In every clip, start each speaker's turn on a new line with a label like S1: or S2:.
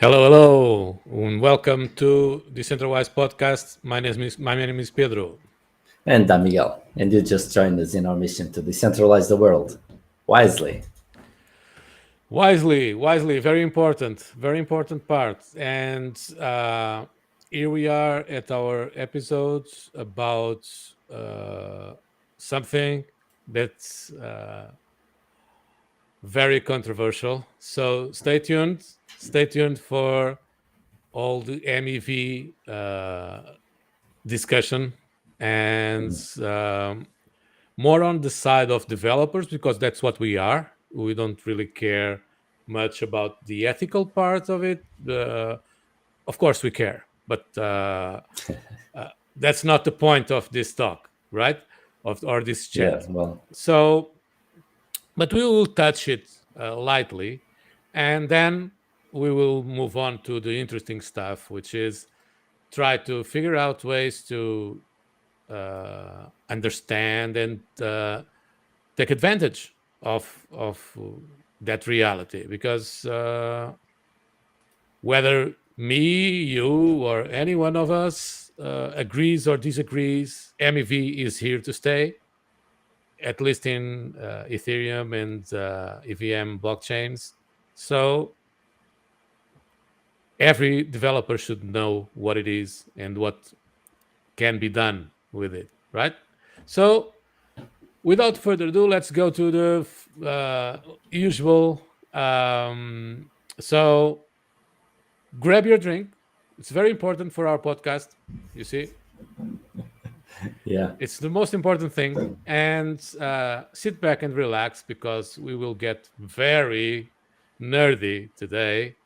S1: Hello, and welcome to Decentralized Podcast. My name is Pedro.
S2: And I'm Miguel, and you just joined us in our mission to decentralize the world wisely.
S1: Wisely, very important part. And here we are at our episode about something that's very controversial. So stay tuned. Stay tuned for all the MEV discussion and more on the side of developers because that's what we are. We don't really care much about the ethical part of it. Of course, we care, but that's not the point of this talk, right? Or this
S2: Yeah,
S1: chat.
S2: well,
S1: So, but we will touch it lightly, and then we will move on to the interesting stuff, which is try to figure out ways to understand and take advantage of that reality, because whether me, you, or any one of us agrees or disagrees, MEV is here to stay, at least in Ethereum and EVM blockchains. So every developer should know what it is and what can be done with it, right? So without further ado, let's go to the usual. So grab your drink. It's very important for our podcast. You see,
S2: yeah,
S1: it's the most important thing. And sit back and relax because we will get very nerdy today.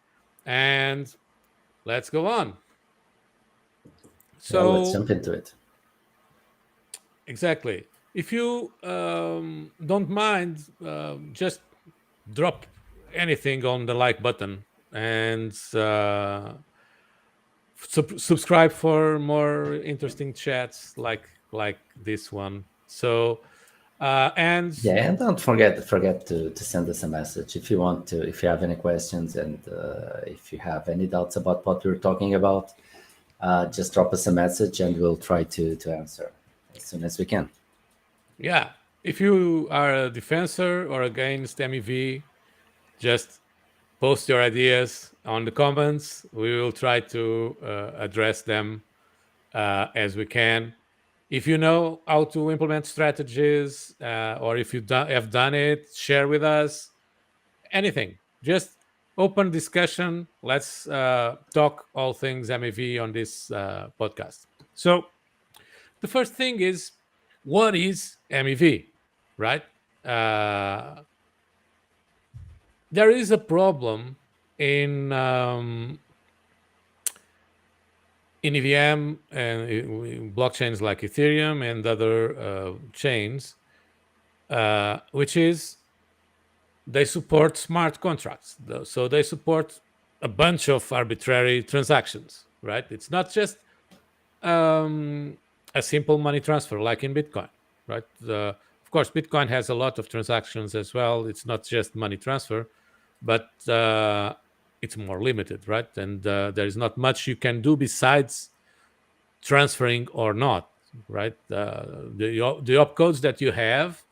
S1: And let's go on.
S2: well, let's
S1: So,
S2: jump into it.
S1: exactly. If you don't mind, just drop anything on the like button and subscribe for more interesting chats like this one. So and
S2: Yeah, and don't forget to send us a message if you want to, if you have any questions, and if you have any doubts about what we're talking about. Just drop us a message, and we'll try to answer as soon as we can.
S1: yeah, if you are a defensor or against MEV, just post your ideas on the comments. We will try to address them as we can. If you know how to implement strategies, or if you have done it, share with us anything. Just open discussion. Let's talk all things MEV on this podcast. So the first thing is, what is MEV, right? Uh, there is a problem in EVM and blockchains like Ethereum and other chains, which is they support smart contracts. So they support a bunch of arbitrary transactions, right? It's not just a simple money transfer like in Bitcoin, right? Of course, Bitcoin has a lot of transactions as well. It's not just money transfer, but it's more limited, right? And there is not much you can do besides transferring or not, right? The opcodes that you have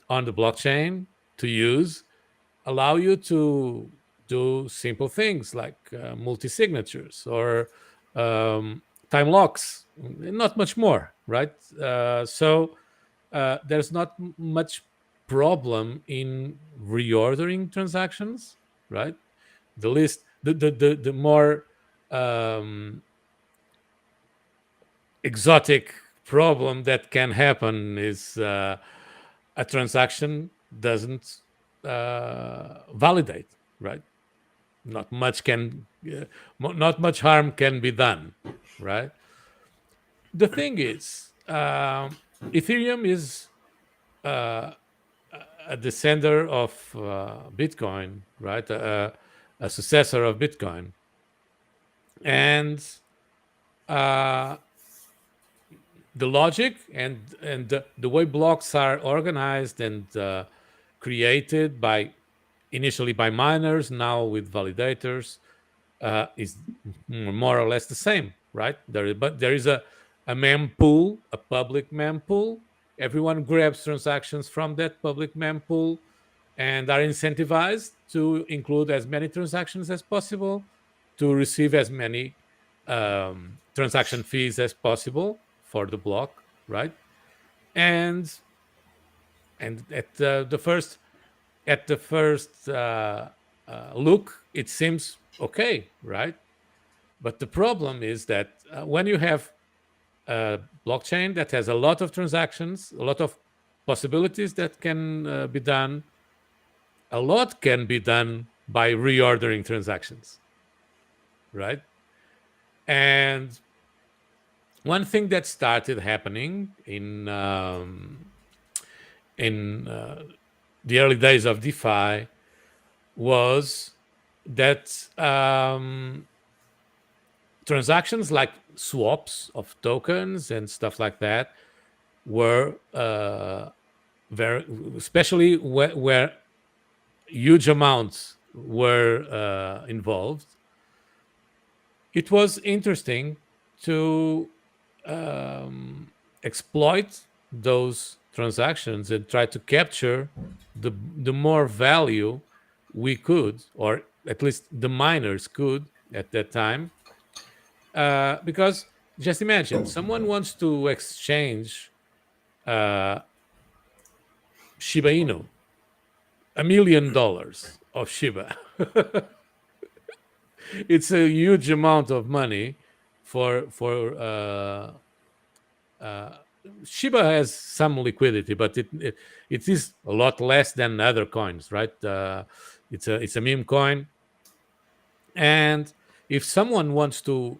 S1: on the blockchain to use allow you to do simple things like multi-signatures or time locks, not much more, right? So there's not much problem in reordering transactions, right? The more exotic problem that can happen is a transaction doesn't validate, right? Not much can, not much harm can be done, right? The thing is, Ethereum is uh, a descender of Bitcoin, right? A successor of Bitcoin, and uh, the logic and the way blocks are organized and created by initially by miners, now with validators, is more or less the same, right? But there is a mempool, a public mempool. Everyone grabs transactions from that public mempool and are incentivized to include as many transactions as possible, to receive as many transaction fees as possible for the block, right? And at the first look, it seems okay, right? But the problem is that when you have a blockchain that has a lot of transactions, a lot of possibilities that can be done, a lot can be done by reordering transactions, right? And one thing that started happening in the early days of DeFi was that transactions like swaps of tokens and stuff like that were very, especially where huge amounts were involved. It was interesting to exploit those transactions and try to capture the more value we could, or at least the miners could at that time. Because just imagine someone wants to exchange Shiba Inu, $1 million of Shiba. It's a huge amount of money for Shiba has some liquidity, but it is a lot less than other coins, right? It's a meme coin, and if someone wants to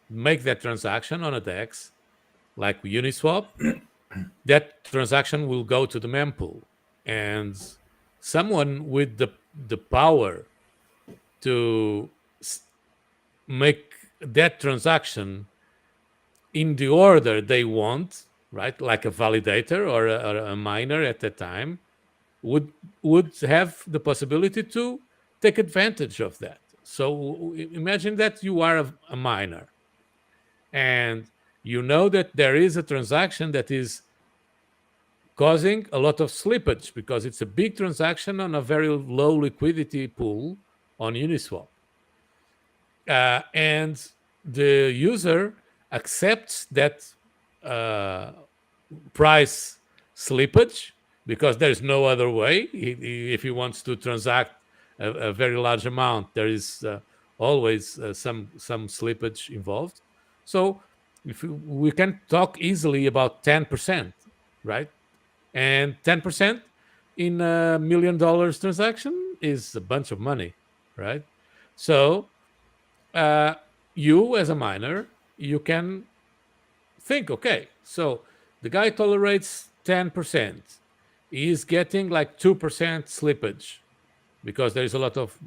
S1: make that transaction on a DEX like Uniswap, that transaction will go to the mempool, and someone with the power to make that transaction in the order they want, right? Like a validator or a miner at that time would have the possibility to take advantage of that. So imagine that you are a miner and you know that there is a transaction that is causing a lot of slippage because it's a big transaction on a very low liquidity pool on Uniswap. And the user accepts that price slippage because there is no other way. If he wants to transact a very large amount, there is always some slippage involved. So if we can talk easily about 10%, right? And 10% in $1 million transaction is a bunch of money, right? So you as a miner, you can think, okay, so the guy tolerates 10%. He is getting like 2% slippage because there is a lot of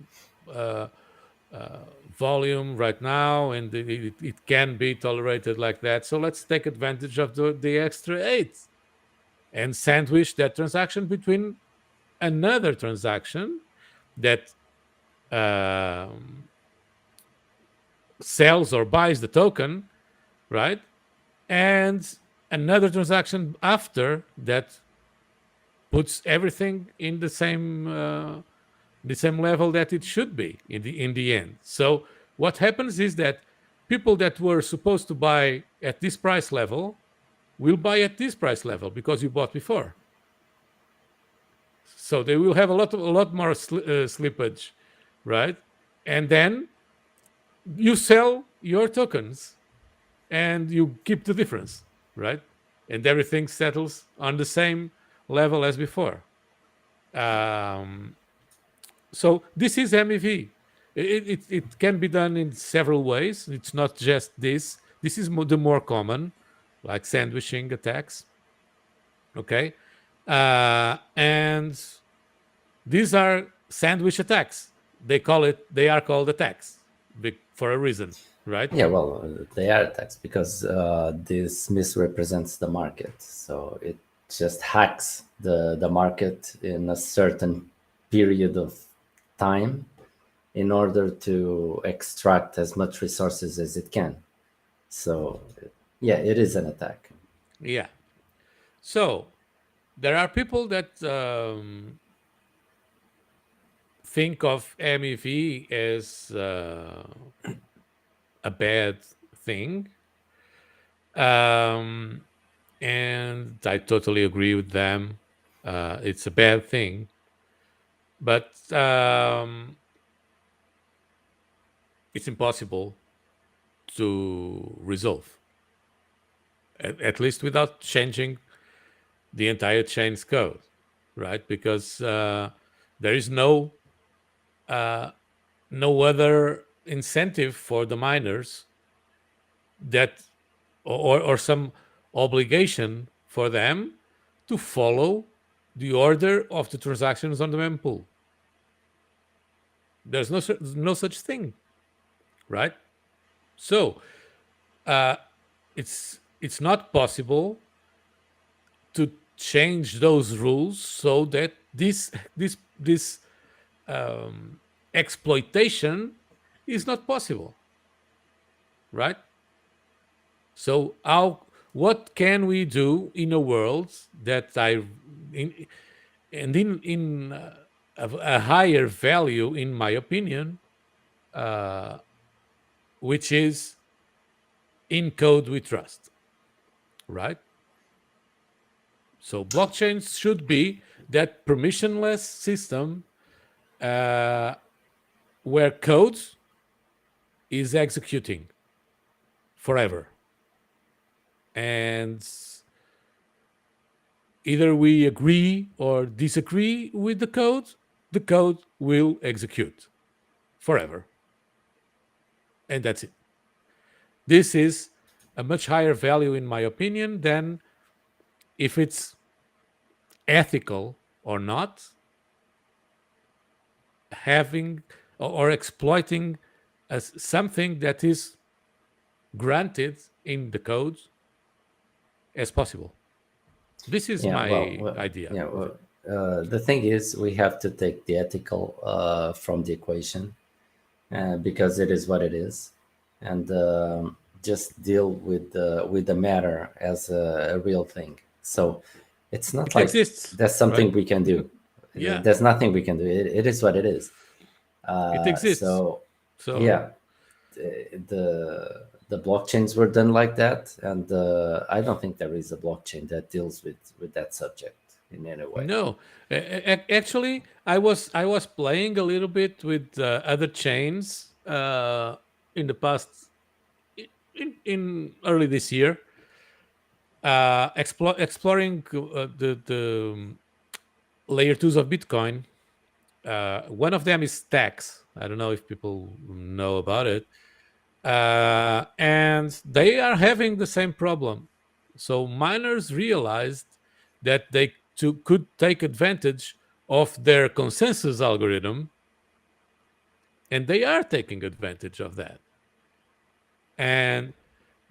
S1: volume right now, and it can be tolerated like that. So let's take advantage of the extra 8 and sandwich that transaction between another transaction that sells or buys the token, right? And another transaction after that puts everything in the same level that it should be in the end. So what happens is that people that were supposed to buy at this price level will buy at this price level because you bought before. So they will have a lot more slippage, right? And then you sell your tokens and you keep the difference, right? And everything settles on the same level as before. So this is MEV. It can be done in several ways. It's not just this. This is the more common, like sandwiching attacks. Okay, and these are sandwich attacks. They are called attacks for a reason, right?
S2: Yeah, well, they are attacks because this misrepresents the market. So it just hacks the market in a certain period of time in order to extract as much resources as it can. So, yeah, it is an attack.
S1: Yeah. So there are people that think of MEV as a bad thing. Um, and I totally agree with them. It's a bad thing. But it's impossible to resolve, at least without changing the entire chain's code, right? Because there is uh, no other incentive for the miners that, or some obligation for them to follow the order of the transactions on the mempool. There's no such thing, right? So uh, it's not possible to change those rules so that this exploitation is not possible, right? So how what can we do in a world that in a higher value, in my opinion, uh, which is in code we trust, right? So blockchains should be that permissionless system uh, where code is executing forever, and either we agree or disagree with the code will execute forever, and that's it. This is a much higher value, in my opinion, than if it's ethical or not, having or exploiting as something that is granted in the code as possible. This is
S2: Yeah,
S1: my idea
S2: yeah.
S1: of it.
S2: The thing is, we have to take the ethical from the equation, because it is what it is, and just deal with the matter as a real thing. So it's not
S1: It
S2: like
S1: exists,
S2: that's
S1: right?
S2: something we can do.
S1: Yeah,
S2: There's nothing we can do. It is what it is.
S1: it exists.
S2: So
S1: So
S2: yeah, the blockchains were done like that, and I don't think there is a blockchain that deals with that subject in any way.
S1: no, actually, I was playing a little bit with other chains in the past, in early this year, exploring the layer twos of Bitcoin. One of them is Tax. I don't know if people know about it, and they are having the same problem. So miners realized that could take advantage of their consensus algorithm, and they are taking advantage of that. And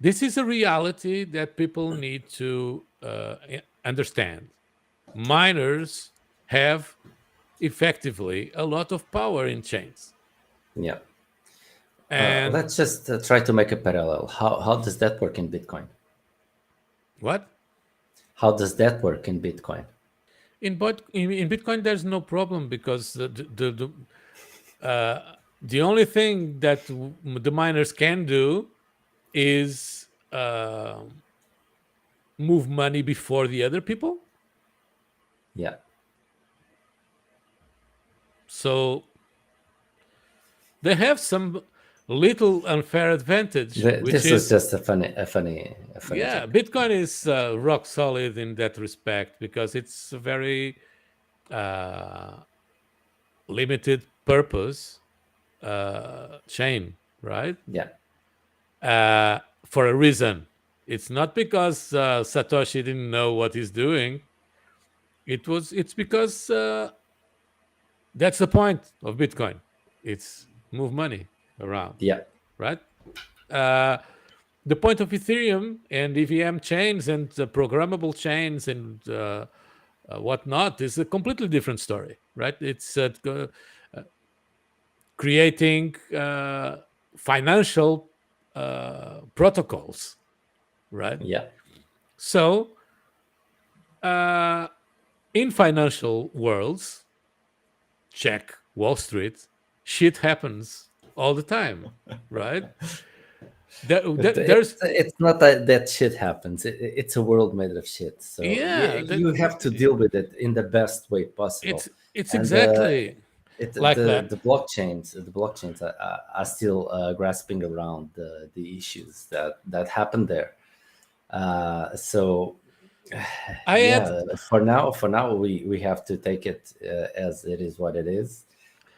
S1: this is a reality that people need to understand. Miners have effectively a lot of power in chains.
S2: Yeah.
S1: And
S2: Let's just try to make a parallel. How does that work in Bitcoin?
S1: what?
S2: How does that work in Bitcoin?
S1: In Bitcoin, there's no problem because the only thing that the miners can do is move money before the other people.
S2: Yeah.
S1: So they have some little unfair advantage, which
S2: This was
S1: is,
S2: just a funny
S1: yeah,
S2: joke.
S1: Bitcoin is rock solid in that respect because it's a very uh, limited purpose chain, right?
S2: Yeah.
S1: For a reason. It's not because Satoshi didn't know what he's doing. It's because that's the point of Bitcoin. It's move money around,
S2: Yeah.
S1: right? Uh, the point of Ethereum and EVM chains and programmable chains and whatnot is a completely different story, right? It's creating financial protocols, right?
S2: Yeah.
S1: So in financial worlds, check Wall Street, shit happens all the time, right?
S2: But
S1: There's
S2: it's not that that shit happens. It's a world made of shit. So
S1: yeah,
S2: you have to deal with it in the best way possible.
S1: it's
S2: And
S1: exactly like that.
S2: the blockchains are still grasping around the issues that happened there. So
S1: I had
S2: yeah, for now we have to take it as it is what it is.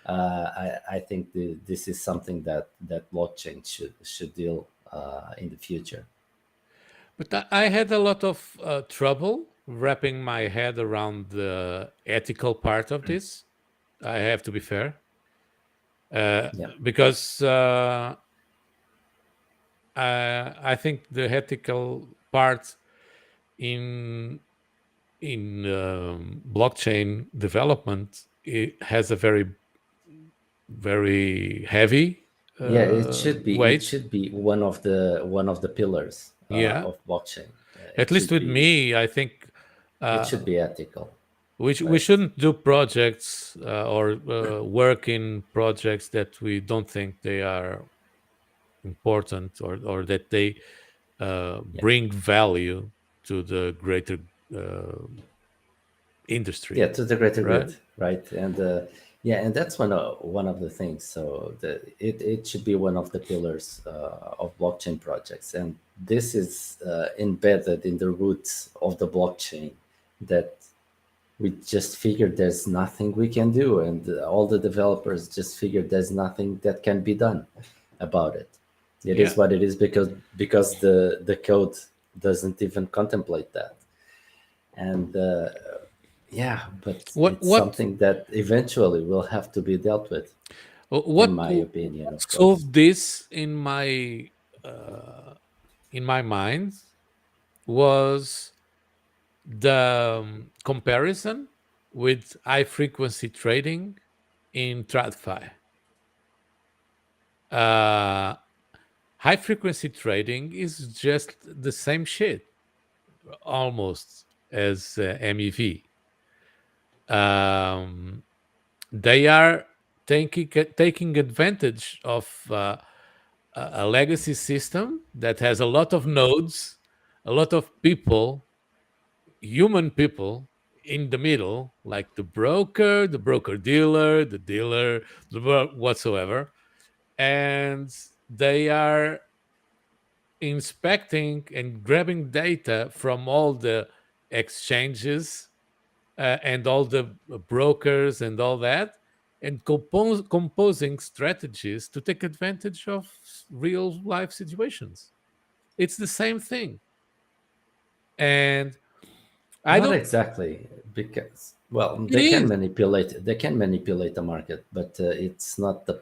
S2: I think this is something that blockchain should deal in the future.
S1: But I had a lot of trouble wrapping my head around the ethical part of this. I have to be fair,
S2: Yeah,
S1: because I think the ethical part in blockchain development, it has a very heavy
S2: yeah. It should be it
S1: weight.
S2: should be one of the pillars
S1: Yeah,
S2: of blockchain.
S1: at
S2: It
S1: least
S2: should
S1: with
S2: be
S1: me, I think
S2: it
S1: uh,
S2: should be ethical,
S1: we
S2: right?
S1: shouldn't do projects or work in projects that we don't think they are important, or that they
S2: Yeah.
S1: bring value to the greater uh,
S2: Yeah,
S1: industry,
S2: to the greater
S1: right?
S2: good, right? And yeah, and that's one of the things. So it should be one of the pillars of blockchain projects, and this is embedded in the roots of the blockchain, that we just figured there's nothing we can do, and all the developers just figured there's nothing that can be done about it. It is
S1: Yeah.
S2: what it is, because the code doesn't even contemplate that. And yeah, but
S1: What
S2: it's
S1: what
S2: something that eventually will have to be dealt with, in
S1: what
S2: my opinion, of course.
S1: solved this in my mind was the comparison with high frequency trading in TradFi. Uh, High frequency trading is just the same shit almost as MEV. Um, they are taking advantage of a legacy system that has a lot of nodes, a lot of people, human people in the middle, like the broker dealer, the dealer, whatsoever, and they are inspecting and grabbing data from all the exchanges and all the brokers and all that, and composing strategies to take advantage of real life situations. It's the same thing. And I
S2: Not
S1: don't,
S2: exactly, because, well,
S1: it
S2: they can
S1: is.
S2: manipulate the market, but it's not the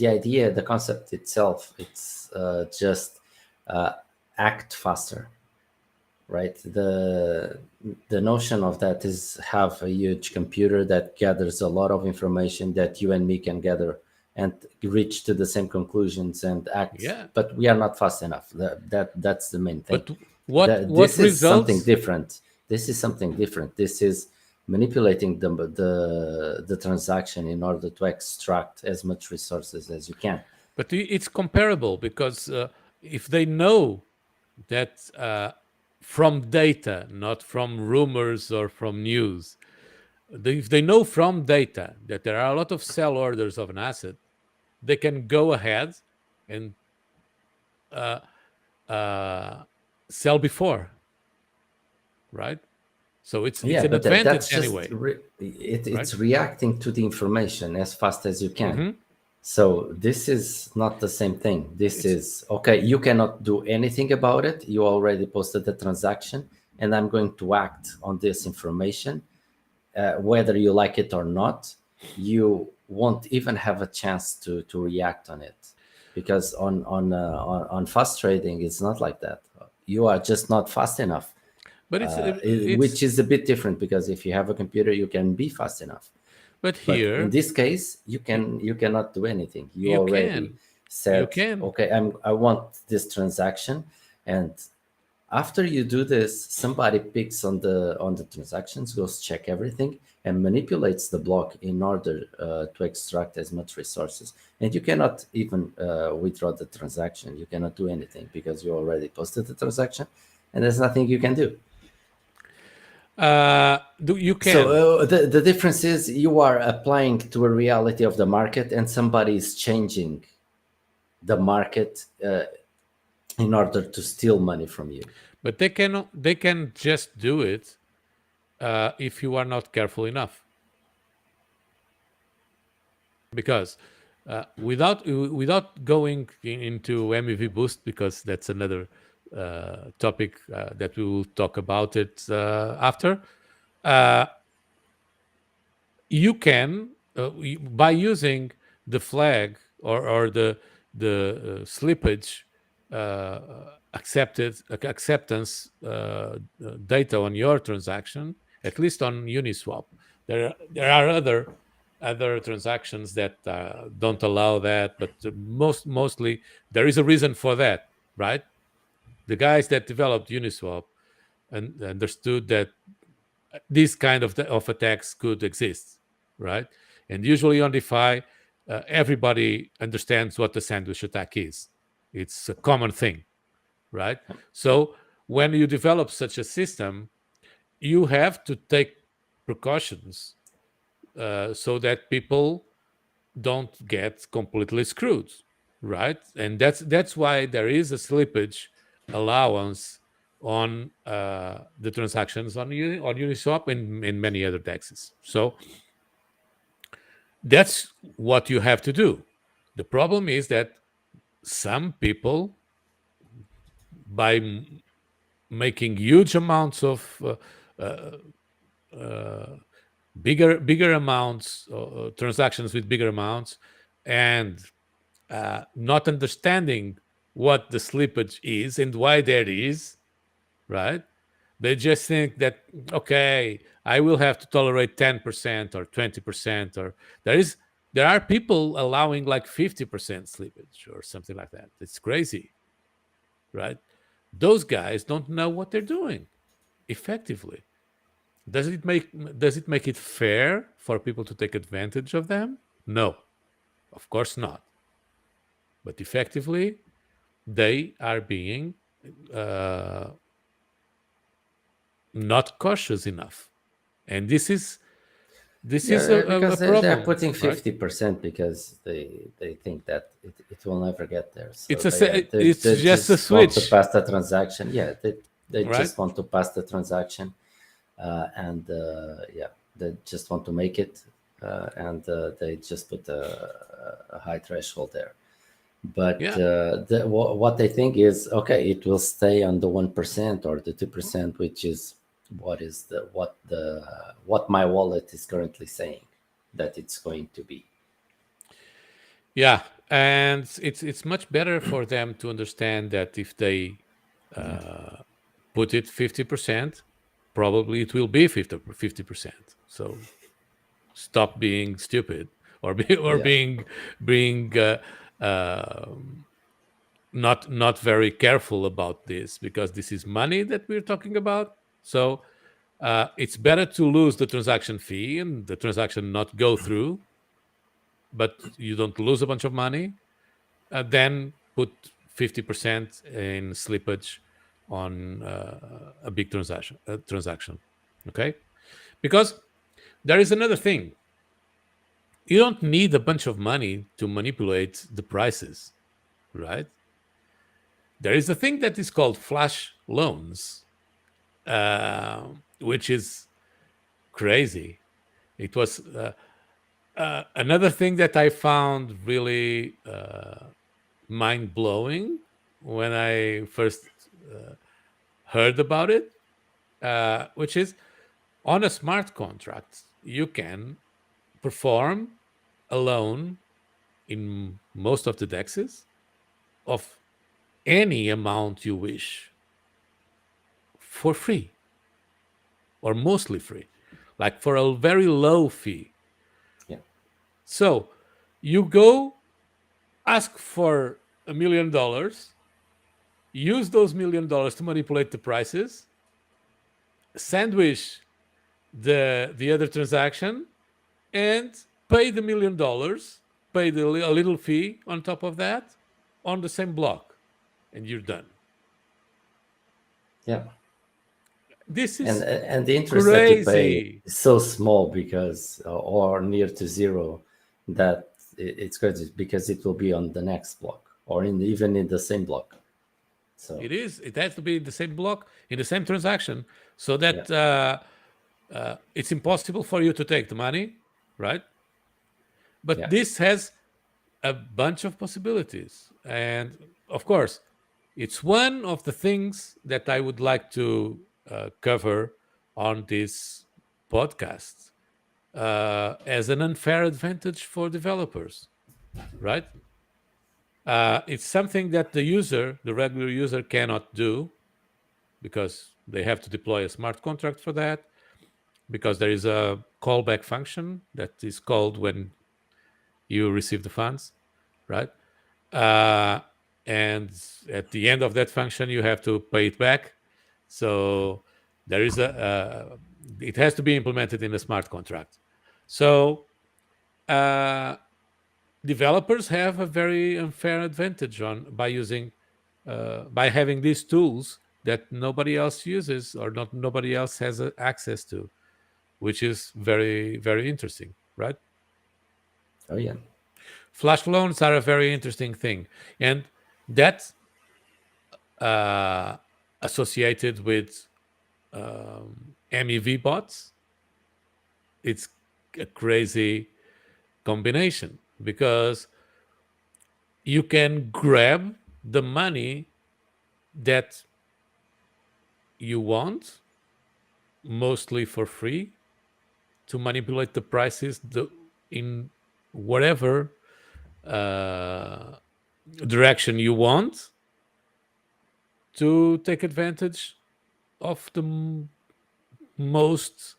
S2: idea, the concept itself. It's just uh, act faster, right? The notion of that is have a huge computer that gathers a lot of information that you and me can gather, and reach to the same conclusions and act,
S1: Yeah.
S2: but we are not fast enough. That's the main thing.
S1: But what
S2: This is something
S1: results?
S2: different. This is manipulating the transaction in order to extract as much resources as you can.
S1: But it's comparable because if they know that from data, not from rumors or from news, if they know from data that there are a lot of sell orders of an asset, they can go ahead and uh, uh, sell before, right? So it's
S2: Yeah,
S1: an
S2: but
S1: advantage
S2: that's just
S1: anyway, right?
S2: it's reacting to the information as fast as you can.
S1: Hmm.
S2: So this is not the same thing. This
S1: It's
S2: is okay. You cannot do anything about it. You already posted the transaction, and I'm going to act on this information, whether you like it or not. You won't even have a chance to react on it, because on fast trading, it's not like that. You are just not fast enough,
S1: but it's
S2: which is a bit different, because if you have a computer, you can be fast enough.
S1: But
S2: But in
S1: here
S2: this case,
S1: you,
S2: you cannot do anything. You
S1: you
S2: already
S1: can you
S2: said,
S1: can
S2: okay, I want this transaction, and after you do this, somebody picks on the transactions, goes check everything, and manipulates the block in order to extract as much resources. And you cannot even withdraw the transaction. You cannot do anything because you already posted the transaction, and there's nothing you can do.
S1: you can.
S2: So the difference is you are applying to a reality of the market, and somebody is changing the market in order to steal money from you.
S1: But they can just do it if you are not careful enough. Because without going into MEV boost, because that's another topic that we will talk about it after. Uh, you can by using the flag or the slippage acceptance data on your transaction, at least on Uniswap. There are other transactions that don't allow that, but mostly there is a reason for that, right? The guys that developed Uniswap and understood that these kind of attacks could exist, right? And usually on DeFi, everybody understands what the sandwich attack is. It's a common thing, right? So when you develop such a system, you have to take precautions so that people don't get completely screwed, right? And that's why there is a slippage allowance on the transactions on Uniswap and in many other dexes. So that's what you have to do. The problem is that some people, by making huge amounts of bigger amounts, transactions with bigger amounts, and not understanding what the slippage is and why there is, right? They just think that, okay, I will have to tolerate 10% or 20%, or there are people allowing like 50% slippage or something like that. It's crazy, right? Those guys don't know what they're doing effectively. Does it make it fair for people to take advantage of them? No, of course not. But effectively, they are being uh, not cautious enough, and this is
S2: Yeah,
S1: a
S2: because they're
S1: problem,
S2: putting
S1: right?
S2: 50% because they think that it will never get there. So
S1: It's
S2: they
S1: just a
S2: just want to
S1: switch,
S2: pass the transaction. Yeah, they
S1: right?
S2: just want to pass the transaction, and yeah, they just want to make it, and they just put a high threshold there. But
S1: Yeah,
S2: what they think is okay. It will stay on the 1% or the 2%, which is what my wallet is currently saying that it's going to be.
S1: yeah, and it's much better for them to understand that if they uh, put it 50%, probably it will be 50%. So stop being stupid or
S2: Yeah,
S1: being um not very careful about this, because this is money that we're talking about. So it's better to lose the transaction fee and the transaction not go through, but you don't lose a bunch of money, than put 50% in slippage on a big transaction. Okay, because there is another thing. You don't need a bunch of money to manipulate the prices, right? There is a thing that is called flash loans, which is crazy. It was another thing that I found really mind blowing when I first heard about it, which is on a smart contract, you can perform a loan in most of the dexes of any amount you wish for free or mostly free, like for a very low fee. So you go ask for $1 million, use those $1 million to manipulate the prices, sandwich the other transaction, and pay the $1 million, pay a little fee on top of that on the same block, and you're done.
S2: Yeah.
S1: This
S2: And
S1: is
S2: and the interest that you pay
S1: crazy.
S2: is so small because or near to zero that it's crazy because it will be on the next block or even in the same block. So
S1: It is. It has to be in the same block, in the same transaction, so
S2: yeah,
S1: that it's impossible for you to take the money, right? But
S2: yeah,
S1: this has a bunch of possibilities. And of course, it's one of the things that I would like to cover on this podcast as an unfair advantage for developers, right? It's something that the user, the regular user, cannot do because they have to deploy a smart contract for that, because there is a callback function that is called when you receive the funds, right? Uh, and at the end of that function, you have to pay it back. So there is it has to be implemented in a smart contract. So uh, developers have a very unfair advantage on by having these tools that nobody else uses or not nobody else has access to, which is very very interesting, right?
S2: oh yeah,
S1: Flash loans are a very interesting thing, and that uh, associated with MEV bots, it's a crazy combination because you can grab the money that you want, mostly for free, to manipulate the prices in whatever uh, direction you want to take advantage of the most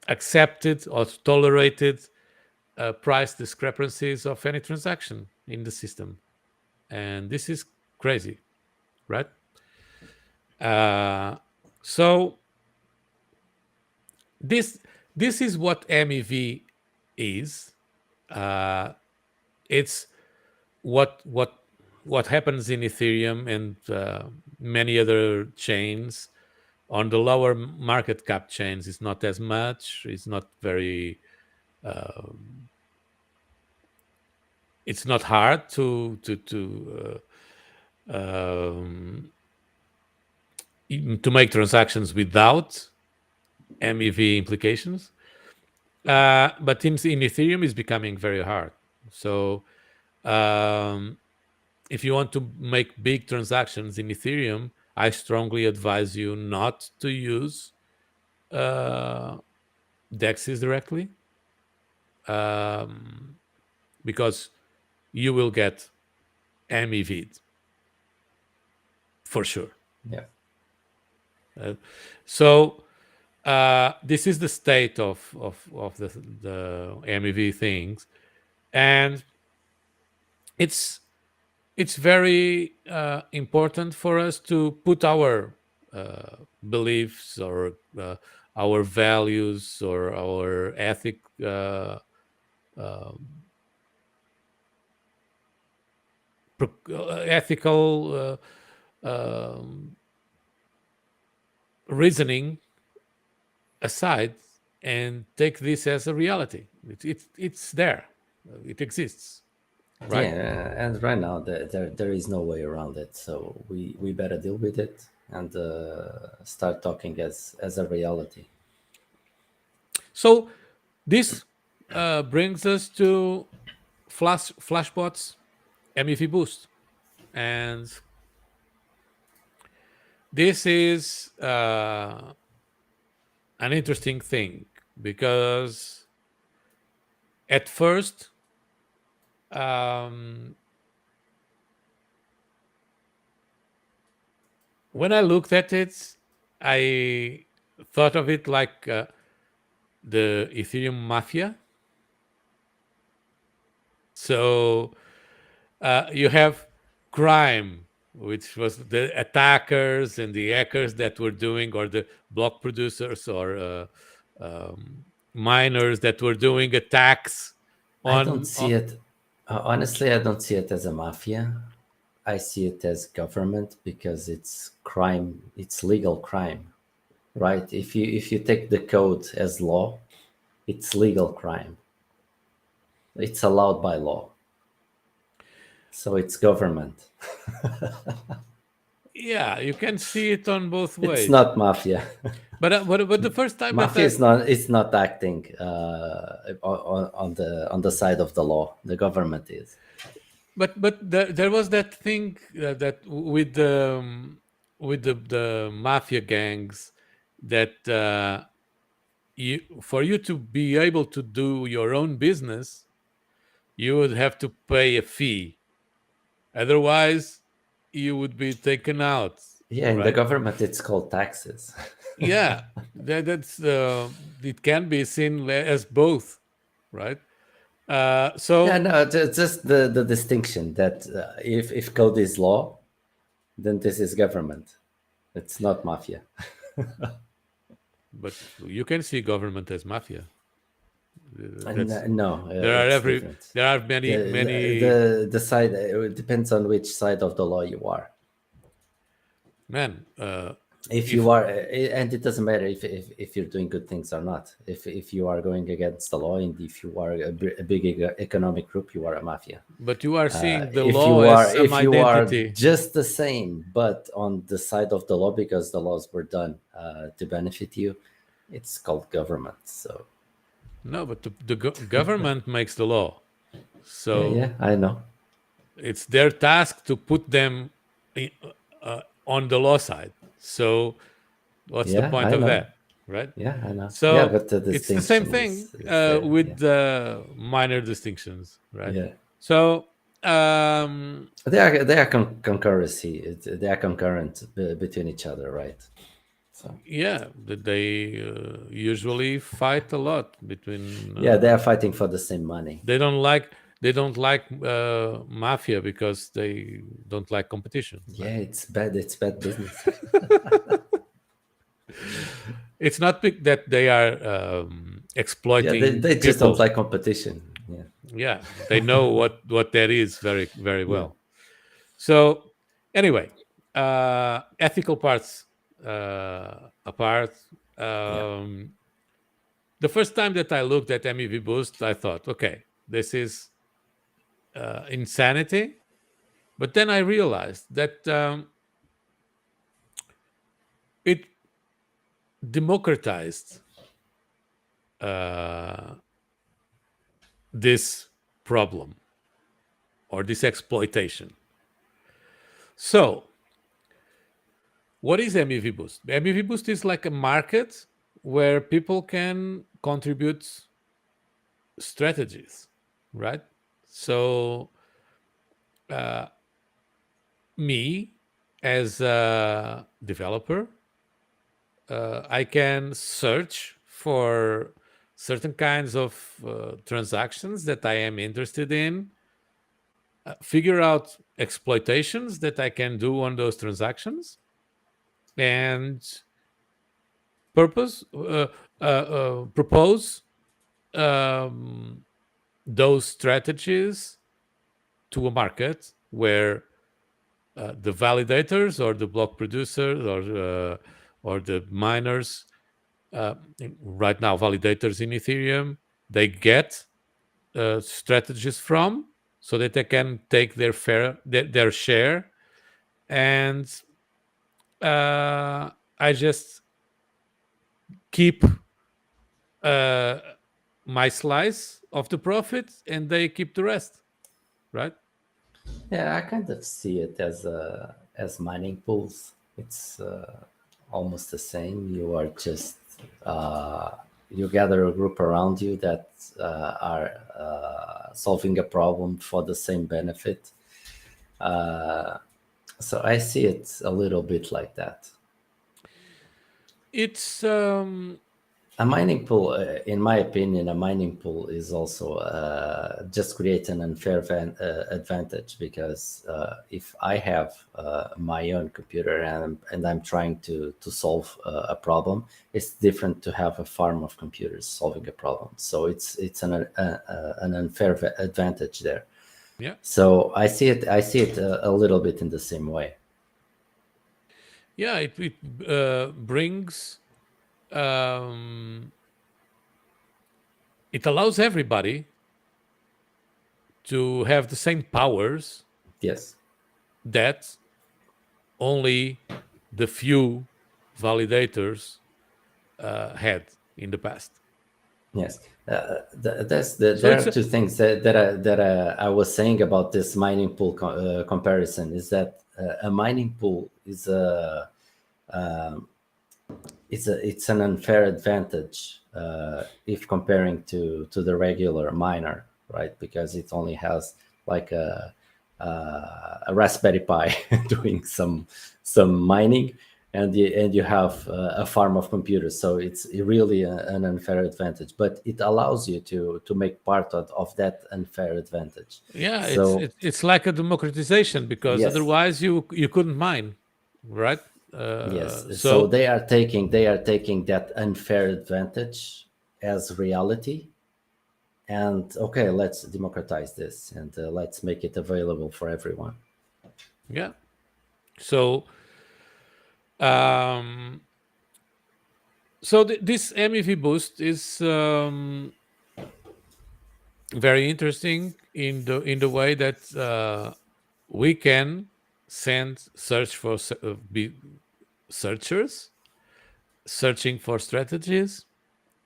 S1: accepted or tolerated price discrepancies of any transaction in the system. And this is crazy, right? Uh, so this this is what MEV is. Uh, it's what what what happens in Ethereum and many other chains. On the lower market cap chains, it's not as much. It's not very. It's not hard to make transactions without MEV implications. But in Ethereum, is becoming very hard. So um, if you want to make big transactions in Ethereum, I strongly advise you not to use uh, DEXs directly, um, because you will get MEV'd for sure.
S2: yeah,
S1: Uh, so this is the state of the MEV things, and it's very important for us to put our beliefs or our values or our ethical reasoning aside and take this as a reality. It's there, it exists, right?
S2: yeah. And right now there is no way around it. So we better deal with it and start talking as a reality.
S1: So this brings us to Flashbot's MEV boost, and this is an interesting thing because at first um, when I looked at it, I thought of it like the Ethereum mafia, So you have crime, which was the attackers and the hackers that were doing, or the block producers or miners that were doing attacks
S2: I don't
S1: on.
S2: see it. Honestly, I don't see it as a mafia. I see it as government because it's crime. It's legal crime, right? If you take the code as law, it's legal crime. It's allowed by law. So it's government.
S1: Yeah, you can see it on both
S2: It's
S1: ways.
S2: not mafia.
S1: But the first time that
S2: Mafia is not. It's not acting on the side of the law. The government is.
S1: but there was that thing that with the mafia gangs that for you to be able to do your own business, you would have to pay a fee. Otherwise, you would be taken out,
S2: Yeah, in the
S1: right?
S2: government, it's called taxes.
S1: Yeah, that's it can be seen as both, right?
S2: Yeah,
S1: So,
S2: no, just the distinction that if code is law, then this is government. It's not mafia.
S1: but you can see government as mafia.
S2: And
S1: That's
S2: no,
S1: there
S2: it's
S1: are
S2: different.
S1: there are
S2: The,
S1: many
S2: the side, it depends on which side of the law you are.
S1: man.
S2: If
S1: If
S2: you are, and it doesn't matter if you're doing good things or not. If you are going against the law, and if you are a big economic group, you are a mafia.
S1: But you are seeing the
S2: if
S1: law
S2: you
S1: as
S2: are
S1: some
S2: if you are
S1: identity.
S2: just the same but on the side of the law because the laws were done to benefit you, it's called government. So
S1: No, but the government makes the law,
S2: yeah,
S1: so
S2: yeah, I know.
S1: it's their task to put them on the law side. So what's the
S2: Yeah,
S1: point
S2: I
S1: of
S2: know.
S1: that, right?
S2: Yeah, I know. Yeah,
S1: So
S2: but the
S1: it's the same
S2: distinction
S1: thing
S2: is there. Yeah,
S1: with the minor distinctions, right?
S2: yeah.
S1: So um,
S2: They are concurrency. They are concurrent between each other, right? So
S1: yeah, they usually fight a lot between.
S2: yeah, they are fighting for the same money.
S1: They don't like mafia because they don't like competition, right?
S2: Yeah, it's bad. It's bad business.
S1: It's not that they are
S2: Yeah,
S1: exploiting
S2: they just don't
S1: people.
S2: like competition. Yeah,
S1: Yeah, they know what that is very very
S2: yeah,
S1: well. So anyway, ethical parts apart.
S2: yeah.
S1: Um, the first time that I looked at MEV Boost, I thought, okay, this is insanity. But then I realized that it democratized uh, this problem or this exploitation. So, what is MEV Boost? MEV Boost is like a market where people can contribute strategies, right? So, uh, me as a developer, I can search for certain kinds of transactions that I am interested in, figure out exploitations that I can do on those transactions, and propose um, those strategies to a market where the validators or the block producers or the miners, uh, right now validators in Ethereum, they get strategies from, so that they can take their share, and I just keep uh, my slice of the profit, and they keep the rest, right?
S2: Yeah, I kind of see it as mining pools. It's almost the same. You are just you gather a group around you that are solving a problem for the same benefit. So I see it a little bit like that.
S1: It's
S2: A mining pool, in my opinion, a mining pool is also just create an unfair advantage, because if I have my own computer and I'm trying to solve a problem, it's different to have a farm of computers solving a problem. So it's an unfair advantage there.
S1: Yeah.
S2: So I see it a little bit in the same way.
S1: Yeah, it brings, um, it allows everybody to have the same powers
S2: Yes.
S1: that only the few validators had in the past.
S2: Yes,
S1: So
S2: there
S1: it's
S2: are
S1: a,
S2: two things that I was saying about this mining pool comparison. Is that a mining pool is it's an unfair advantage if comparing to the regular miner, right? Because it only has like a Raspberry Pi doing some mining, and you have a farm of computers. So it's really an unfair advantage, but it allows you to make part of that unfair advantage.
S1: yeah,
S2: So
S1: it's like a democratization, because
S2: yes,
S1: otherwise you couldn't mine, right?
S2: yes. So
S1: So
S2: they are taking that unfair advantage as reality, and okay, let's democratize this, and let's make it available for everyone.
S1: yeah, so um, this MEV boost is very interesting in the way that we can send search for be searchers searching for strategies,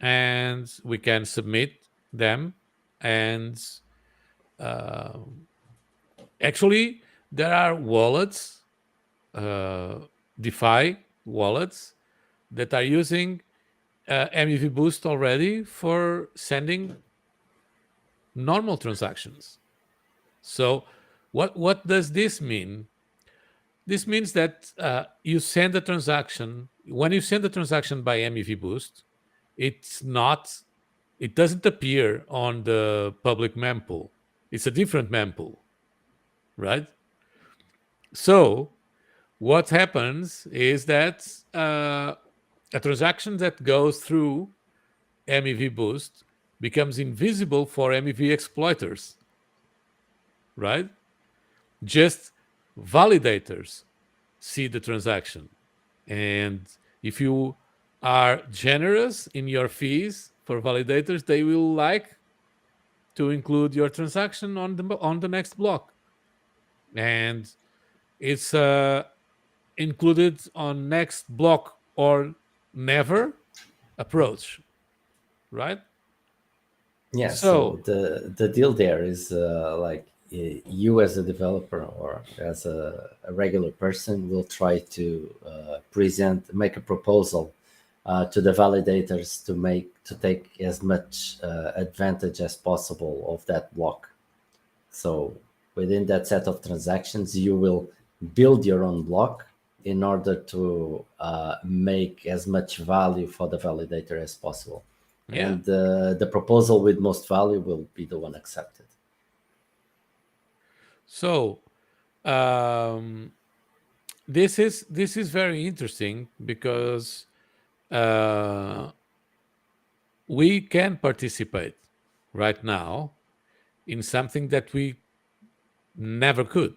S1: and we can submit them. And uh, actually, there are wallets, uh, DeFi wallets, that are using MEV Boost already for sending normal transactions. So, what does this mean? This means that you send a transaction. When you send a transaction by MEV Boost, it's not. It doesn't appear on the public mempool. It's a different mempool, right? So what happens is that a transaction that goes through MEV Boost becomes invisible for MEV exploiters, right? Just validators see the transaction. And if you are generous in your fees for validators, they will like to include your transaction on the next block. And it's included on next block or never approach, right?
S2: Yeah, so
S1: So
S2: the deal there is like you as a developer or as a regular person will try to make a proposal to the validators to take as much advantage as possible of that block. So within that set of transactions, you will build your own block in order to make as much value for the validator as possible.
S1: yeah,
S2: And the proposal with most value will be the one accepted.
S1: so um, this is very interesting because uh, we can participate right now in something that we never could,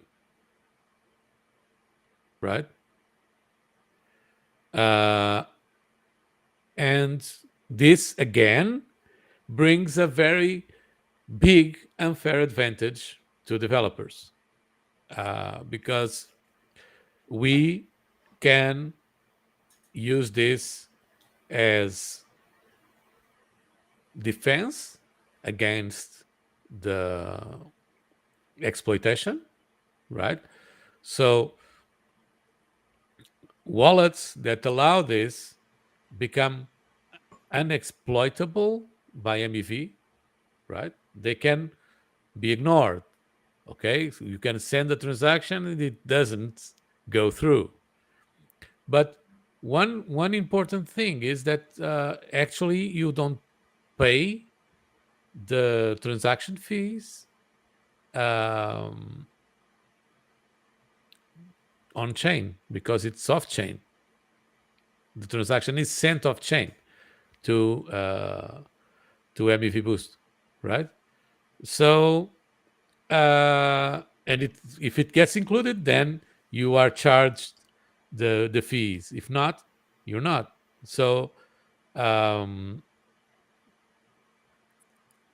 S1: right? Uh, and this again brings a very big unfair advantage to developers, because we can use this as defense against the exploitation, right? So wallets that allow this become unexploitable by MEV, right? They can be ignored. Okay, so you can send a transaction and it doesn't go through. But one important thing is that actually you don't pay the transaction fees um, on chain because it's off chain. The transaction is sent off chain to MEV Boost, right? So and if it gets included, then you are charged the fees. If not, you're not. So um,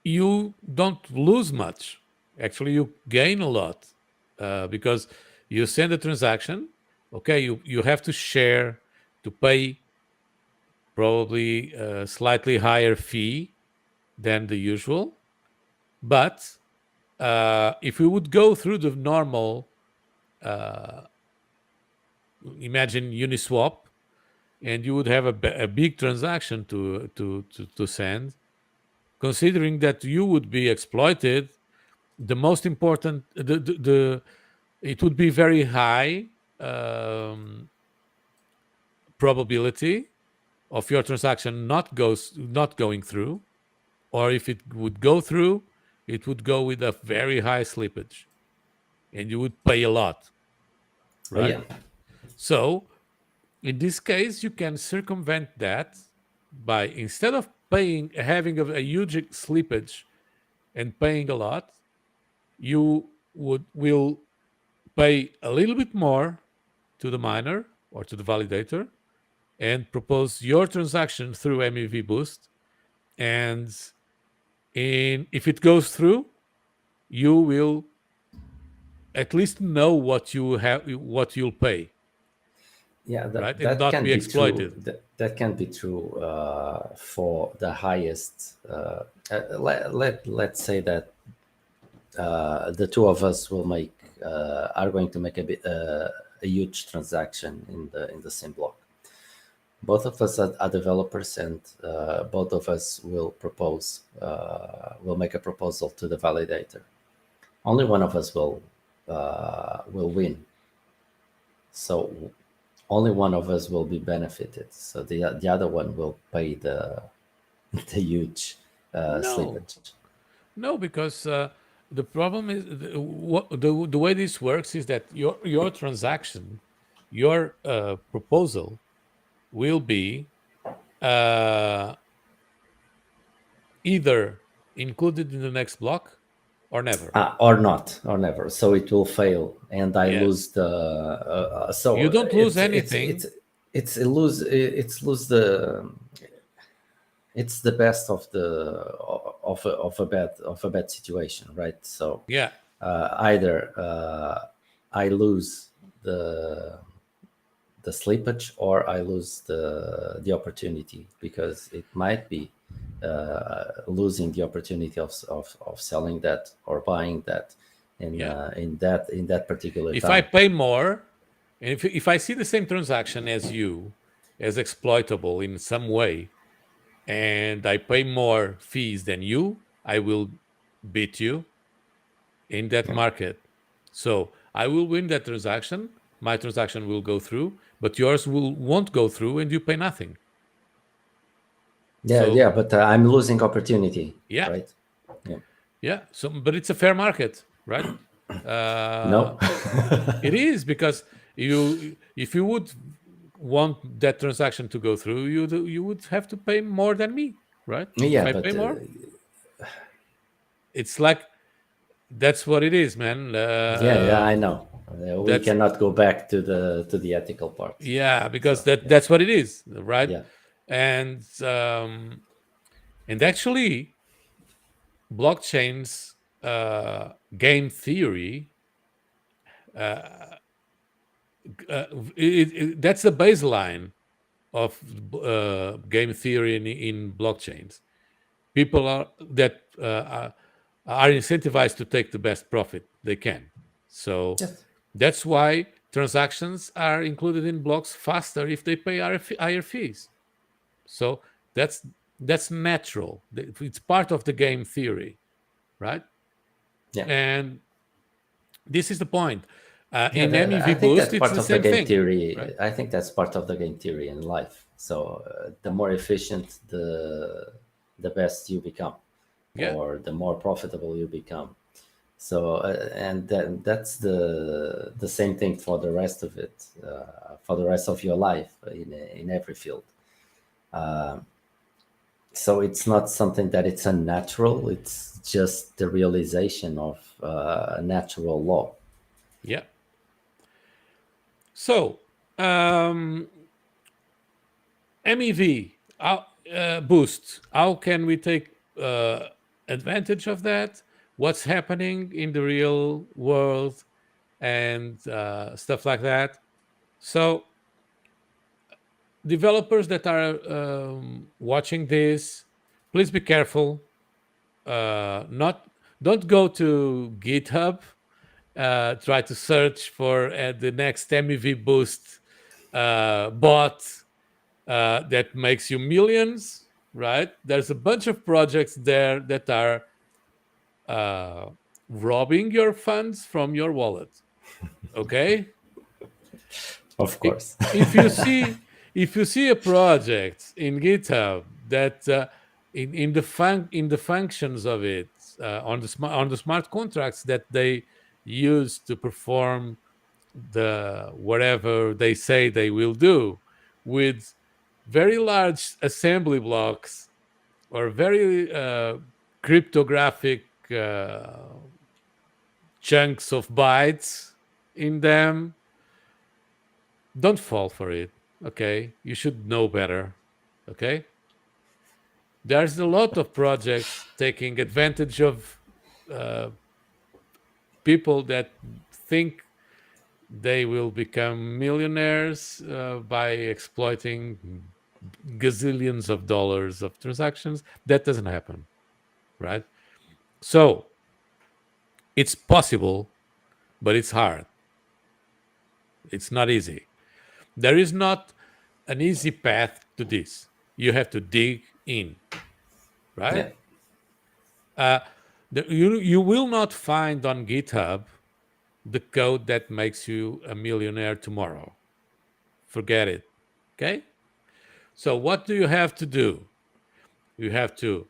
S1: you don't lose much. Actually, you gain a lot because you send a transaction. Okay, you have to share to pay probably a slightly higher fee than the usual. But if we would go through the normal, uh, imagine Uniswap, and you would have a big transaction to send, considering that you would be exploited, the most important the it would be very high um, probability of your transaction not going through, or if it would go through, it would go with a very high slippage, and you would pay a lot, right?
S2: Yeah,
S1: So in this case, you can circumvent that by, instead of having a huge slippage and paying a lot, you will pay a little bit more to the miner or to the validator and propose your transaction through MEV Boost. And if it goes through, you will at least know what you'll pay,
S2: yeah,
S1: right? And
S2: that
S1: not
S2: can
S1: be
S2: be true.
S1: exploited.
S2: That can be true for the highest. Let's say that the two of us will make are going to make a huge transaction in the same block. Both of us are developers, and both of us will make a proposal to the validator. Only one of us will win. So only one of us will be benefited. So the other one will pay the the huge
S1: No,
S2: slippage.
S1: no, because the problem is the way this works is that your transaction, your proposal will be uh, either included in the next block or never.
S2: Or not, or never. So it will fail, and I lose
S1: Yes,
S2: the.
S1: you
S2: So
S1: don't lose anything.
S2: it's lose the. It's the best of a bad situation, right? So
S1: Yeah,
S2: either I lose the slippage, or I lose the opportunity, because it might be losing the opportunity of selling that or buying that
S1: yeah.
S2: in that particular
S1: If I
S2: time.
S1: pay more, and if I see the same transaction as you as exploitable in some way, and I pay more fees than you, I will beat you in that market. So I will win that transaction. My transaction will go through, but yours won't go through, and you pay nothing.
S2: Yeah,
S1: So
S2: yeah, but I'm losing opportunity,
S1: yeah,
S2: right? Yeah.
S1: yeah. So, but it's a fair market, right? Uh,
S2: No.
S1: it is, because if you would want that transaction to go through, you would have to pay more than me, right? If
S2: Yeah,
S1: I pay
S2: but
S1: more, it's like, that's what it is, man.
S2: yeah, yeah, I know. We
S1: That's
S2: cannot go back to the ethical part.
S1: Yeah, because
S2: So yeah,
S1: that's what it is, right?
S2: yeah,
S1: And actually, blockchains game theory, uh, that's the baseline of game theory in blockchains. People are incentivized to take the best profit they can. So
S2: yes,
S1: that's why transactions are included in blocks faster if they pay higher fees. So that's that's natural. It's part of the game theory, right?
S2: yeah,
S1: And this is the point.
S2: Yeah,
S1: In MEV
S2: I think
S1: Boost,
S2: that's
S1: it's
S2: part
S1: the
S2: of the
S1: same
S2: game
S1: thing,
S2: theory.
S1: right?
S2: I think that's part of the game theory in life. So the more efficient, the best you become,
S1: Yeah,
S2: or the more profitable you become. So and that's the same thing for the rest of it, for the rest of your life in every field. So it's not something that it's unnatural. It's just the realization of a natural law.
S1: yeah. So, MEV boost. How can we take advantage of that? What's happening in the real world and stuff like that? So, developers that are watching this, please be careful. Not don't go to GitHub. Try to search for the next MEV boost bot that makes you millions, right? There's a bunch of projects there that are uh, robbing your funds from your wallet. Okay,
S2: Of
S1: I-
S2: course.
S1: if you see if you see a project in GitHub that in the functions of it on the smart contracts that they use to perform the whatever they say they will do with very large assembly blocks or very cryptographic chunks of bytes in them, don't fall for it. Okay, you should know better. Okay, there's a lot of projects taking advantage of uh, people that think they will become millionaires by exploiting gazillions of dollars of transactions. That doesn't happen, right? So it's possible, but it's hard. It's not easy. There is not an easy path to this. You have to dig in, right?
S2: Yeah.
S1: Uh, you will not find on GitHub the code that makes you a millionaire tomorrow. Forget it. Okay? So, what do you have to do? You have to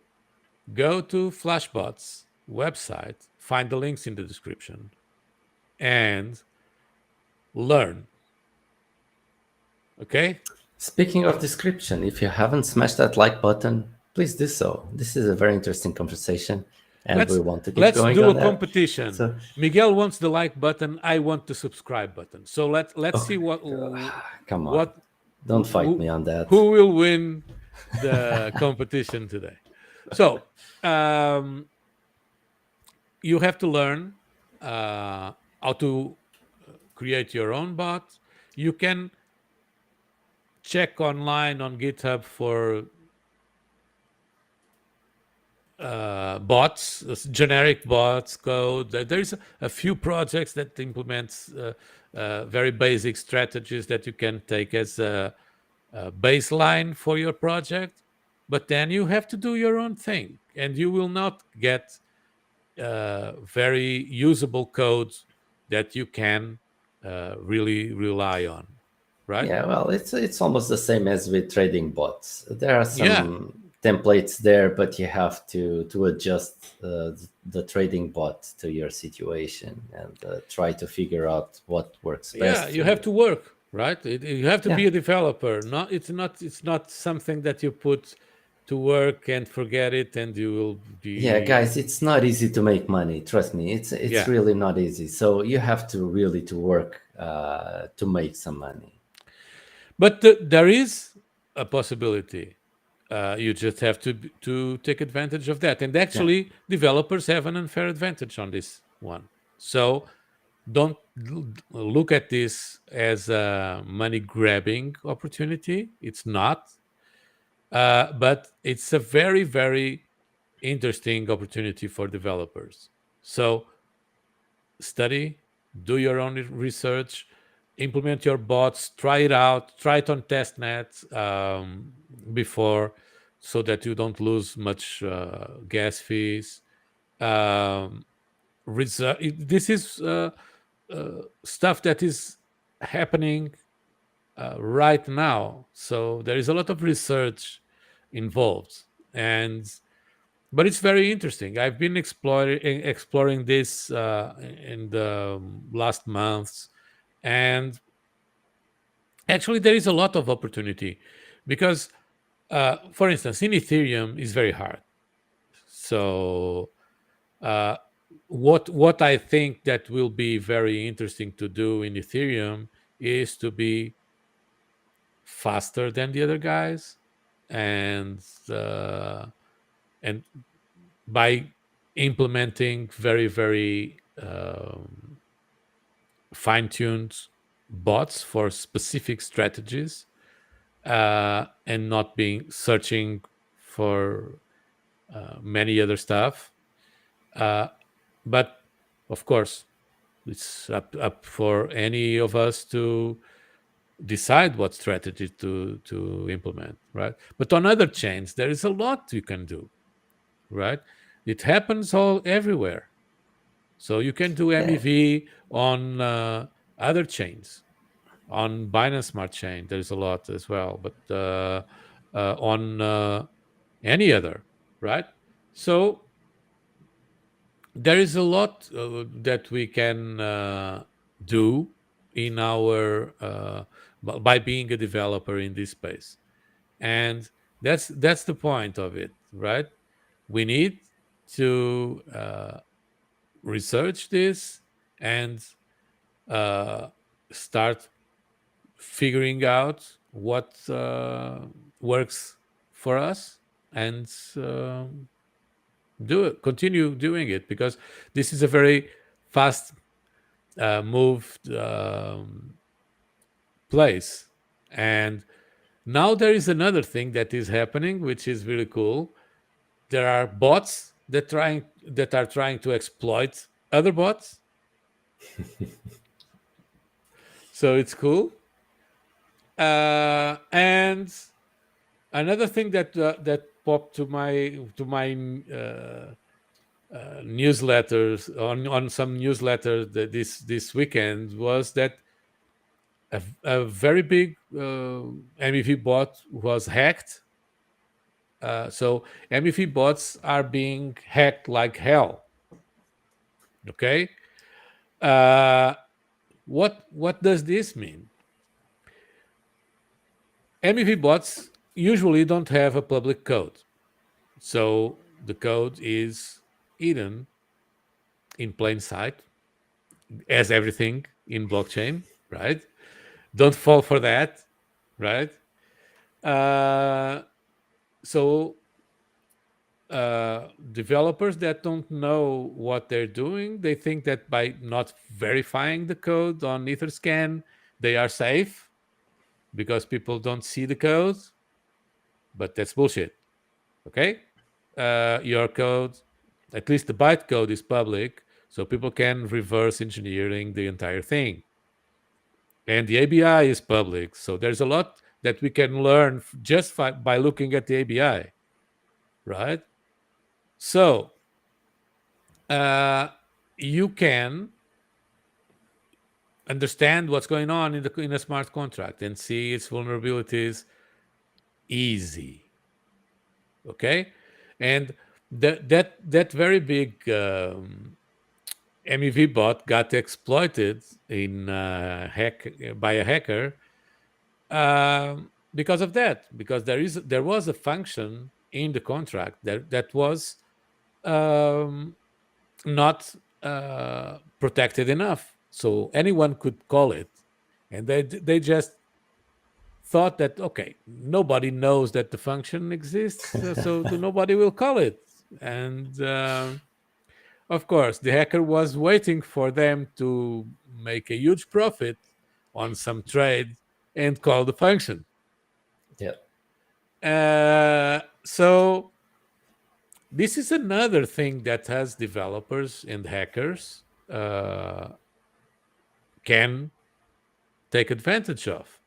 S1: go to Flashbot's website, find the links in the description, and learn. Okay?
S2: Speaking of description, if you haven't smashed that like button, please do so. This is a very interesting conversation, and we
S1: Let's
S2: want to keep
S1: let's
S2: going
S1: do
S2: on
S1: a
S2: that.
S1: competition.
S2: So,
S1: Miguel wants the like button. I want the subscribe button. So let's
S2: oh,
S1: see
S2: come on,
S1: what
S2: don't fight me on that.
S1: who will win the competition today. So um, you have to learn how to create your own bot. You can check online on GitHub for bots, generic bots code. There's a few projects that implements very basic strategies that you can take as a baseline for your project. But then you have to do your own thing, and you will not get very usable codes that you can really rely on, right?
S2: Yeah, well, it's almost the same as with trading bots. There are
S1: Yeah,
S2: some templates there, but you have to adjust the trading bot to your situation and try to figure out what works
S1: yeah,
S2: best
S1: you
S2: for
S1: have
S2: you.
S1: to work, right? You have to
S2: Yeah,
S1: be a developer. It's not something that you put to work and forget it, and you will
S2: yeah,
S1: be.
S2: guys, it's not easy to make money. Trust me, it's
S1: Yeah,
S2: really not easy. So you have to really to work to make some money.
S1: but there is a possibility. You just have to take advantage of that. And
S2: Yeah,
S1: actually, developers have an unfair advantage on this one. So don't look at this as a money grabbing opportunity. It's not, but it's a very, very interesting opportunity for developers. So study, do your own research, implement your bots, try it out, try it on testnet before, so that you don't lose much gas fees. Um, this is stuff that is happening right now. So there is a lot of research involved, and but it's very interesting. I've been exploring this in the last months, and actually there is a lot of opportunity because, for instance, in Ethereum is very hard. So uh, what I think that will be very interesting to do in Ethereum is to be faster than the other guys, and uh, and by implementing very fine-tuned bots for specific strategies, and not being searching for many other stuff. Uh, but of course, it's up for any of us to decide what strategy to implement, right? But on other chains, there is a lot you can do, right? It happens all everywhere. So you can do
S2: Yeah,
S1: MEV on other chains. On Binance Smart Chain, there's a lot as well, but on any other, right? So there is a lot that we can do in our by being a developer in this space, and that's the point of it, right? We need to research this and uh, start figuring out what works for us, and do it, continue doing it, because this is a very fast moved place. And now there is another thing that is happening, which is really cool. There are bots that are trying to exploit other bots. So it's cool. And another thing that popped to my newsletters on some newsletters this weekend was that a very big MEV bot was hacked. So MEV bots are being hacked like hell. Okay, uh, what does this mean? MEV bots usually don't have a public code, so the code is hidden in plain sight, as everything in blockchain, right? Don't fall for that, right? Uh, so developers that don't know what they're doing, they think that by not verifying the code on Etherscan, they are safe because people don't see the code. But that's bullshit. Okay, your code, at least the bytecode, is public, so people can reverse engineering the entire thing. And the ABI is public, so there's a lot that we can learn just by looking at the ABI, right? So uh, you can understand what's going on in a smart contract and see its vulnerabilities easy. Okay, and that very big MEV bot got exploited in by a hacker because of that. Because there was a function in the contract that was um, not protected enough, so anyone could call it, and they just thought that, okay, nobody knows that the function exists, so nobody will call it. And of course, the hacker was waiting for them to make a huge profit on some trade and call the function.
S2: yeah,
S1: So this is another thing that has developers and hackers can take advantage of.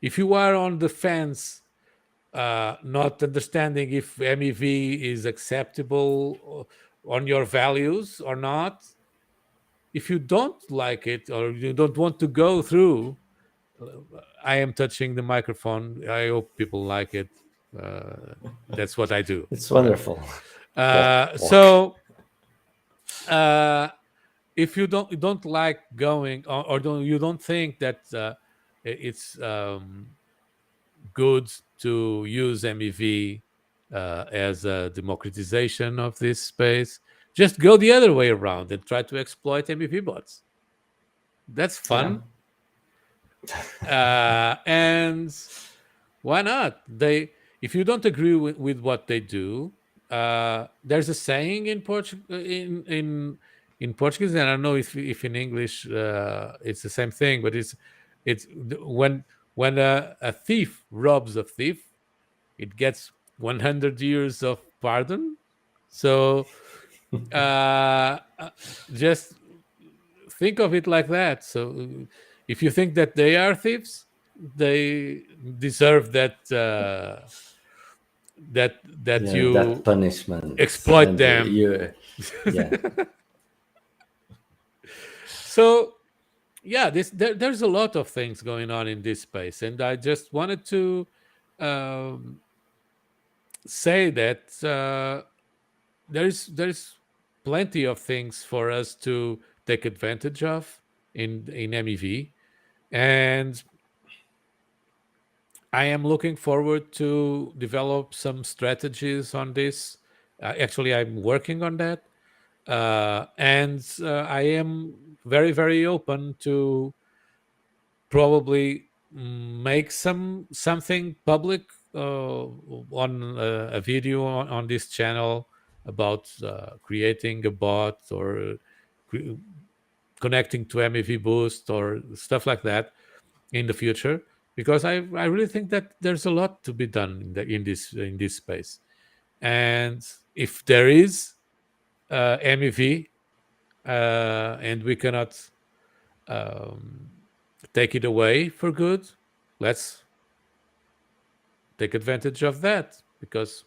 S1: If you are on the fence, not understanding if MEV is acceptable on your values or not, if you don't like it or you don't want to go through, I am touching the microphone. I hope people like it. Uh, that's what I do,
S2: It's
S1: right?
S2: wonderful. Walk, walk.
S1: So uh, if you don't like going, or you don't think that it's good to use MEV as a democratization of this space, just go the other way around and try to exploit MEV bots. That's
S2: Yeah,
S1: fun. And why not? If you don't agree with what they do, there's a saying in in Portuguese, and I don't know if in English it's the same thing, but when a thief robs a thief, it gets 100 years of pardon. So uh, uh, just think of it like that. So if you think that they are thieves, they deserve that
S2: yeah, that
S1: you
S2: punishment,
S1: exploit
S2: and
S1: them.
S2: yeah,
S1: So yeah, there's a lot of things going on in this space, and I just wanted to um, say that there's plenty of things for us to take advantage of in MEV, and I am looking forward to develop some strategies on this. Actually, I'm working on that, and I am very, very open to probably make something public on a video on this channel about creating a bot or cre- connecting to MEV Boost or stuff like that in the future, because I really think that there's a lot to be done in this space. And if there is MEV and we cannot um, take it away for good, let's take advantage of that, because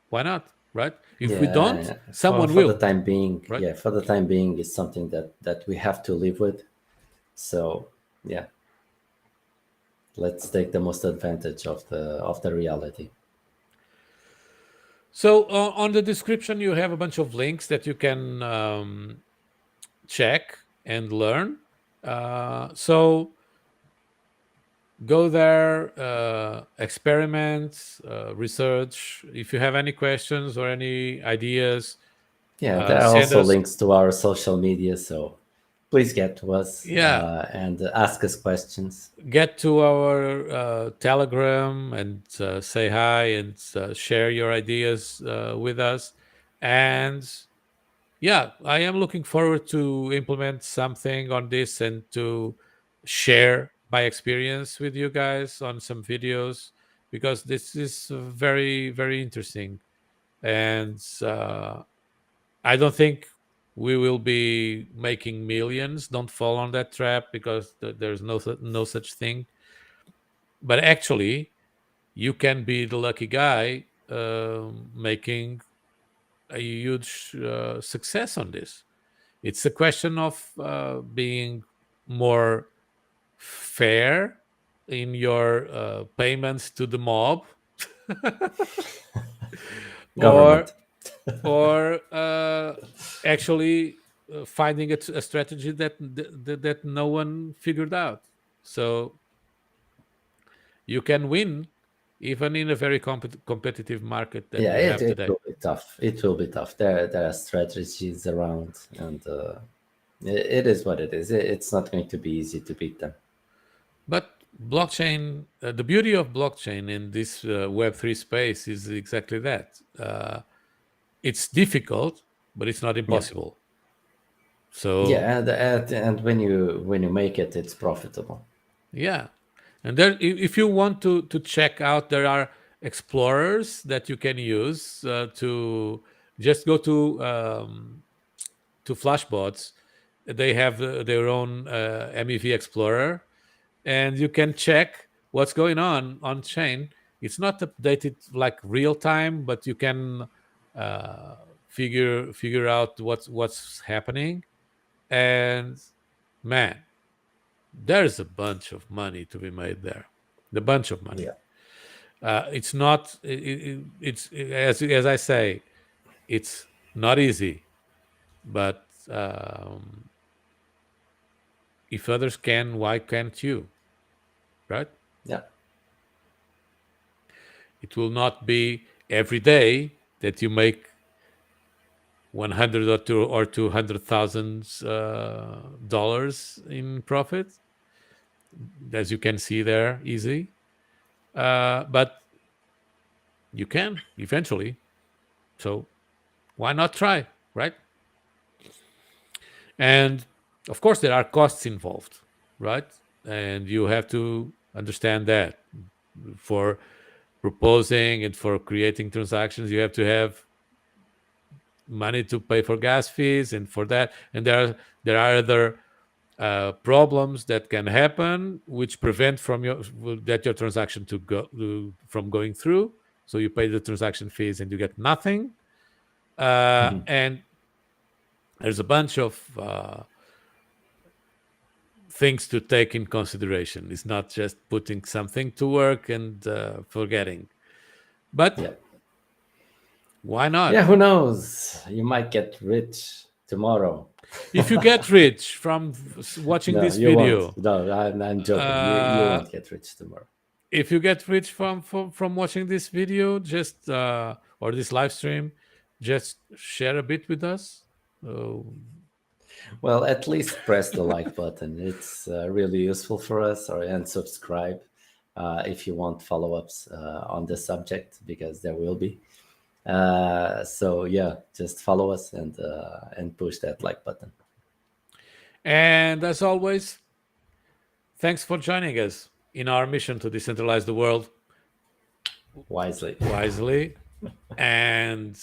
S1: why not, right? If we don't,
S2: yeah. For
S1: someone
S2: for the
S1: will,
S2: time being,
S1: right?
S2: yeah, for the time being, is something that we have to live with. So yeah, let's take the most advantage of the reality.
S1: So on the description you have a bunch of links that you can check and learn. So go there, experiment, research. If you have any questions or any ideas,
S2: Yeah, there are
S1: send
S2: also
S1: us.
S2: links to our social media, so please get to us
S1: Yeah,
S2: and ask us questions.
S1: get to our Telegram and say hi and share your ideas with us. And yeah, I am looking forward to implement something on this and to share my experience with you guys on some videos, because this is very, very interesting. And I don't think we will be making millions. Don't fall on that trap, because there's no such thing. But actually, you can be the lucky guy making a huge success on this. It's a question of being more fair in your payments to the mob, or
S2: Government.
S1: actually finding a strategy that no one figured out. So you can win even in a very competitive market that
S2: Yeah,
S1: we have
S2: it
S1: today.
S2: will be tough. It will be tough. There are strategies around, and it is what it is. It's not going to be easy to beat them.
S1: But blockchain, the beauty of blockchain in this Web3 space is exactly that. It's difficult, but it's not
S2: Yeah,
S1: impossible. So
S2: yeah, and when you make it, it's profitable.
S1: yeah, and there, if you want to check out, there are explorers that you can use to just go to Flashbots. They have their own MEV Explorer, and you can check what's going on chain. It's not updated like real time, but you can uh, figure out what's happening. And man, there's a bunch of money to be made there. The bunch of money.
S2: Yeah.
S1: It's not. It's as I say, it's not easy. But if others can, why can't you? Right?
S2: Yeah.
S1: It will not be every day that you make 100 or 200,000 dollars in profit, as you can see there, easy. But you can eventually. So why not try, right? And of course, there are costs involved, right? And you have to understand that for proposing and for creating transactions, you have to have money to pay for gas fees and for that. And there are other problems that can happen which prevent your transaction from going through. So you pay the transaction fees and you get nothing. And there's a bunch of things to take in consideration. It's not just putting something to work and forgetting. But
S2: Yeah.
S1: why not?
S2: Yeah. Who knows? You might get rich tomorrow.
S1: If you get rich from watching
S2: No,
S1: this
S2: you won't.
S1: video,
S2: No, I'm joking. You
S1: uh,
S2: won't get rich tomorrow.
S1: if you get rich from watching this video, just or this live stream, just share a bit with us.
S2: Well, at least press the like button. It's really useful for us, and subscribe if you want follow-ups on the subject, because there will be. So yeah, just follow us and push that like button.
S1: And as always, thanks for joining us in our mission to decentralize the world
S2: Wisely.
S1: And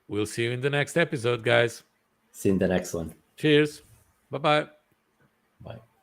S1: we'll see you in the next episode, guys.
S2: See you in the next one.
S1: Cheers. Bye-bye.
S2: Bye.